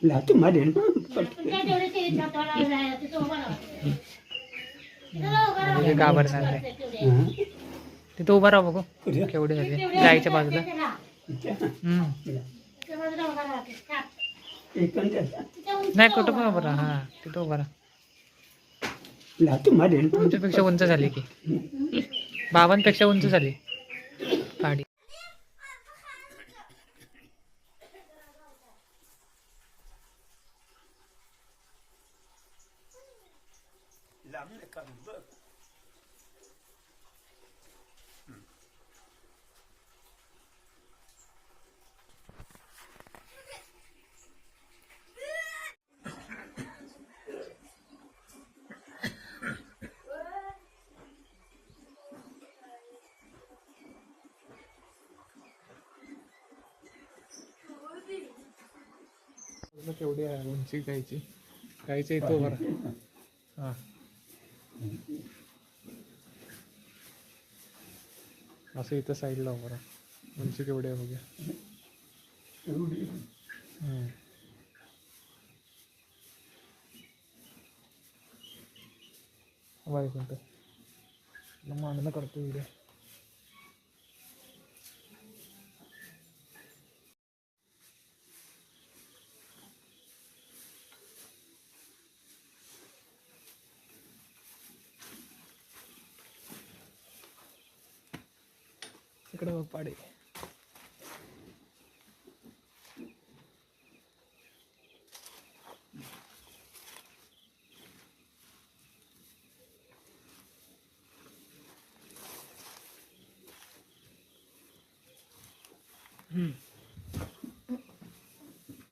लातू मारेल घाबरणार नाही. तिथं उभा राहा बघू केवढे झाले गाईच्या बाजूला. नाही कुठं पण उभं राहा. हा तिथं उभा राहा. लातू मारेल तुमच्यापेक्षा उंच झाली की बाबांपेक्षा उंच झाली गाडी. केवढी आहे उंची गायची. गायच्या इथं उभा राहा. हा असं इथं साईडला उभं राहा. उंची केवढी आहे बघूया. एक मिनटं मागणं करतो व्हिडिओ. इकडे बघ पाडे.